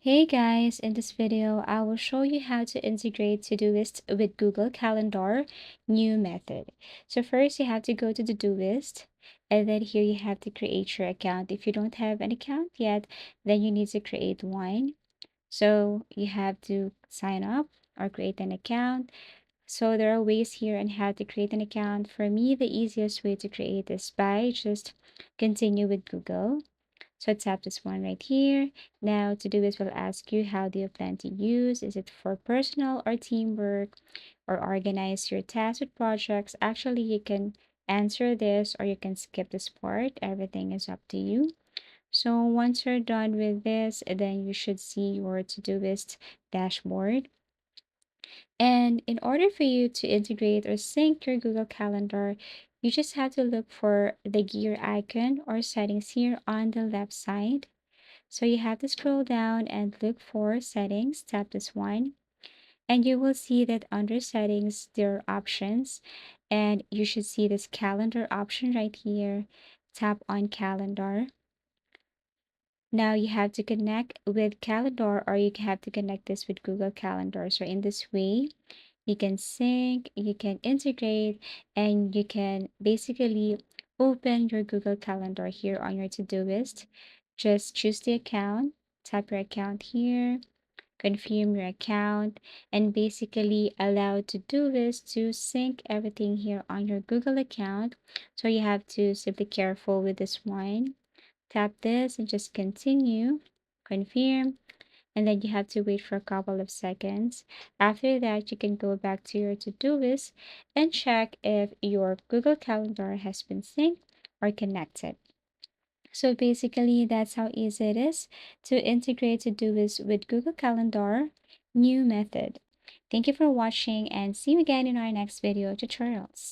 Hey guys, in this video, I will show you how to integrate Todoist with Google Calendar new method. So first you have to go to Todoist, and then here you have to create your account. If you don't have an account yet, then you need to create one. So you have to sign up or create an account. So there are ways here on how to create an account. For me, the easiest way to create is by just continue with Google. So tap this one right here. Now to do this, we'll ask you how do you plan to use? Is it for personal or teamwork or organize your tasks with projects? Actually, you can answer this or you can skip this part. Everything is up to you. So once you're done with this, then you should see your Todoist dashboard. And in order for you to integrate or sync your Google Calendar, you just have to look for the gear icon or settings here on the left side. So you have to scroll down and look for settings, tap this one, and you will see that under settings, there are options, and you should see this calendar option right here. Tap on calendar. Now you have to connect with calendar or you have to connect this with Google Calendar. So in this way, you can sync, you can integrate, and you can basically open your Google Calendar here on your Todoist. Just choose the account, tap your account here, confirm your account, and basically allow Todoist to sync everything here on your Google account. So you have to simply careful with this one. Tap this and just continue, confirm, and then you have to wait for a couple of seconds. After that, you can go back to your to-do list and check if your Google Calendar has been synced or connected. So basically, that's how easy it is to integrate to-do with Google Calendar new method. Thank you for watching and see you again in our next video tutorials.